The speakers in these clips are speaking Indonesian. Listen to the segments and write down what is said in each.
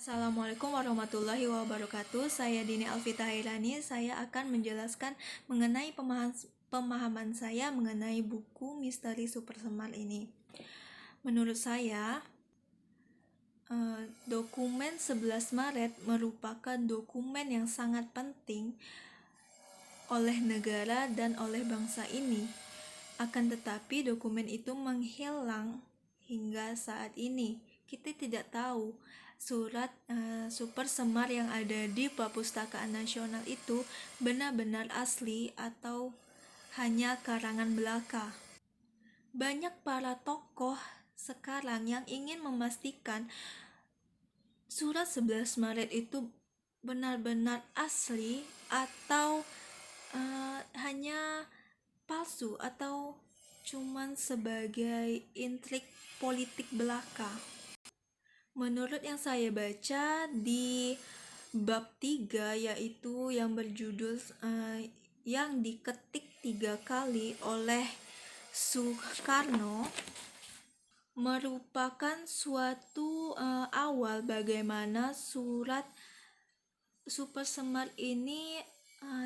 Assalamualaikum warahmatullahi wabarakatuh. Saya Dini Alvita Hairani. Saya akan menjelaskan mengenai pemahaman saya mengenai buku Misteri Super Semar ini. Menurut saya, dokumen 11 Maret merupakan dokumen yang sangat penting oleh negara dan oleh bangsa ini. Akan tetapi dokumen itu menghilang hingga saat ini. Kita tidak tahu surat Super Semar yang ada di Perpustakaan Nasional itu benar-benar asli atau hanya karangan belaka. Banyak para tokoh sekarang yang ingin memastikan surat 11 Maret itu benar-benar asli atau hanya palsu atau cuman sebagai intrik politik belaka. Menurut yang saya baca di bab 3, yaitu yang berjudul yang diketik 3 kali oleh Soekarno, merupakan suatu awal bagaimana surat Super Semar ini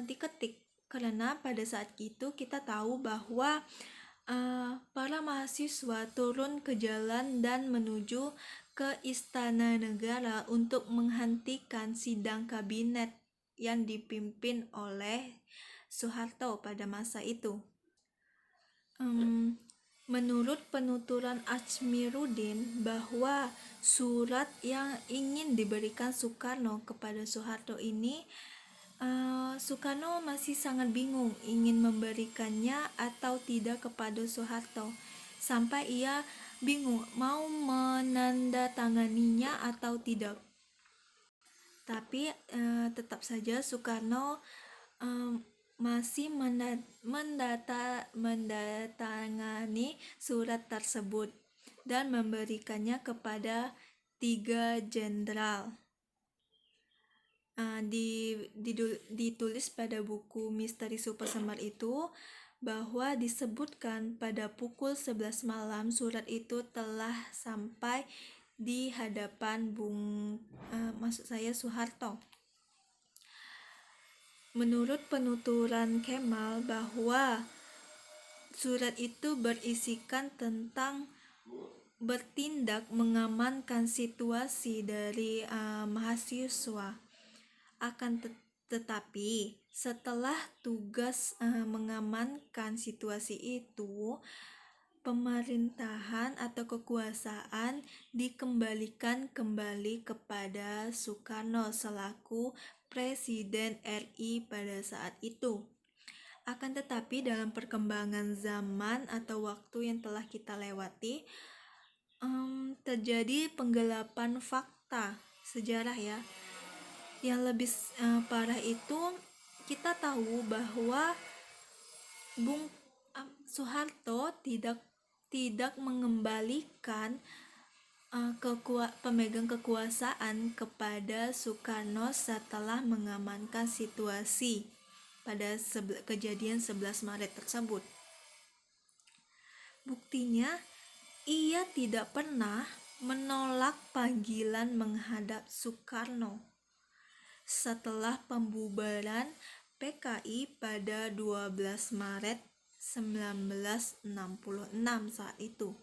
diketik. Karena pada saat itu kita tahu bahwa para mahasiswa turun ke jalan dan menuju ke Istana Negara untuk menghentikan sidang kabinet yang dipimpin oleh Soeharto pada masa itu. Menurut penuturan Atsmiruddin bahwa surat yang ingin diberikan Soekarno kepada Soeharto ini, Soekarno masih sangat bingung ingin memberikannya atau tidak kepada Soeharto, sampai ia bingung mau menandatanganinya atau tidak. Tapi tetap saja Soekarno masih mendatangani surat tersebut dan memberikannya kepada 3 jenderal. Ditulis pada buku Misteri Super Semar itu bahwa disebutkan pada pukul 11 malam surat itu telah sampai di hadapan Soeharto. Menurut penuturan Kemal bahwa surat itu berisikan tentang bertindak mengamankan situasi dari mahasiswa. Akan tetapi setelah tugas mengamankan situasi itu, pemerintahan atau kekuasaan dikembalikan kembali kepada Soekarno selaku Presiden RI pada saat itu. Akan tetapi dalam perkembangan zaman atau waktu yang telah kita lewati, terjadi penggelapan fakta sejarah ya. Yang lebih parah itu, kita tahu bahwa Bung Soeharto tidak mengembalikan pemegang kekuasaan kepada Soekarno setelah mengamankan situasi pada kejadian 11 Maret tersebut. Buktinya, ia tidak pernah menolak panggilan menghadap Soekarno setelah pembubaran PKI pada 12 Maret 1966 saat itu.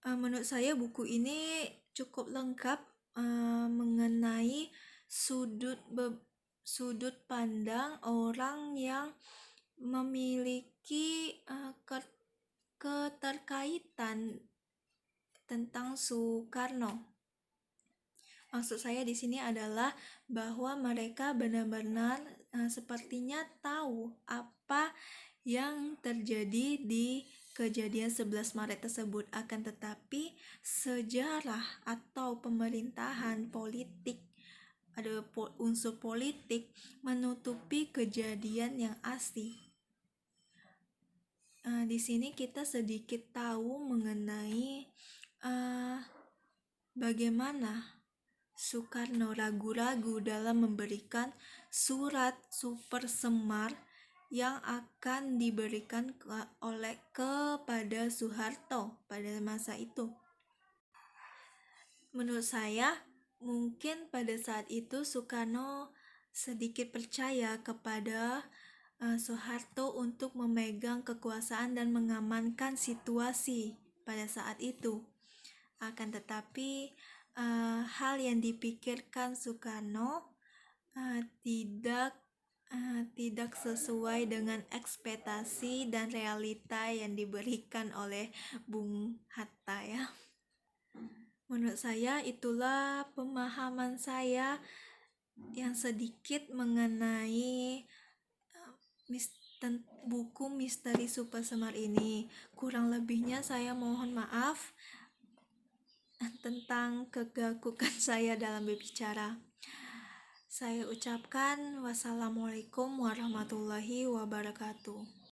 Menurut saya buku ini cukup lengkap mengenai sudut pandang orang yang memiliki keterkaitan tentang Soekarno. Maksud saya di sini adalah bahwa mereka benar-benar sepertinya tahu apa yang terjadi di kejadian 11 Maret tersebut. Akan tetapi sejarah atau pemerintahan politik, ada unsur politik menutupi kejadian yang asli. Di sini kita sedikit tahu mengenai bagaimana Soekarno ragu-ragu dalam memberikan surat Super Semar yang akan diberikan kepada Soeharto pada masa itu. Menurut saya, Mungkin pada saat itu Soekarno sedikit percaya kepada Soeharto untuk memegang kekuasaan dan mengamankan situasi pada saat itu. Akan tetapi hal yang dipikirkan Soekarno tidak sesuai dengan ekspektasi dan realita yang diberikan oleh Bung Hatta ya. Menurut saya itulah pemahaman saya yang sedikit mengenai buku Misteri Super Semar ini. Kurang lebihnya saya mohon maaf tentang kegagukan saya dalam berbicara. Saya ucapkan wassalamualaikum warahmatullahi wabarakatuh.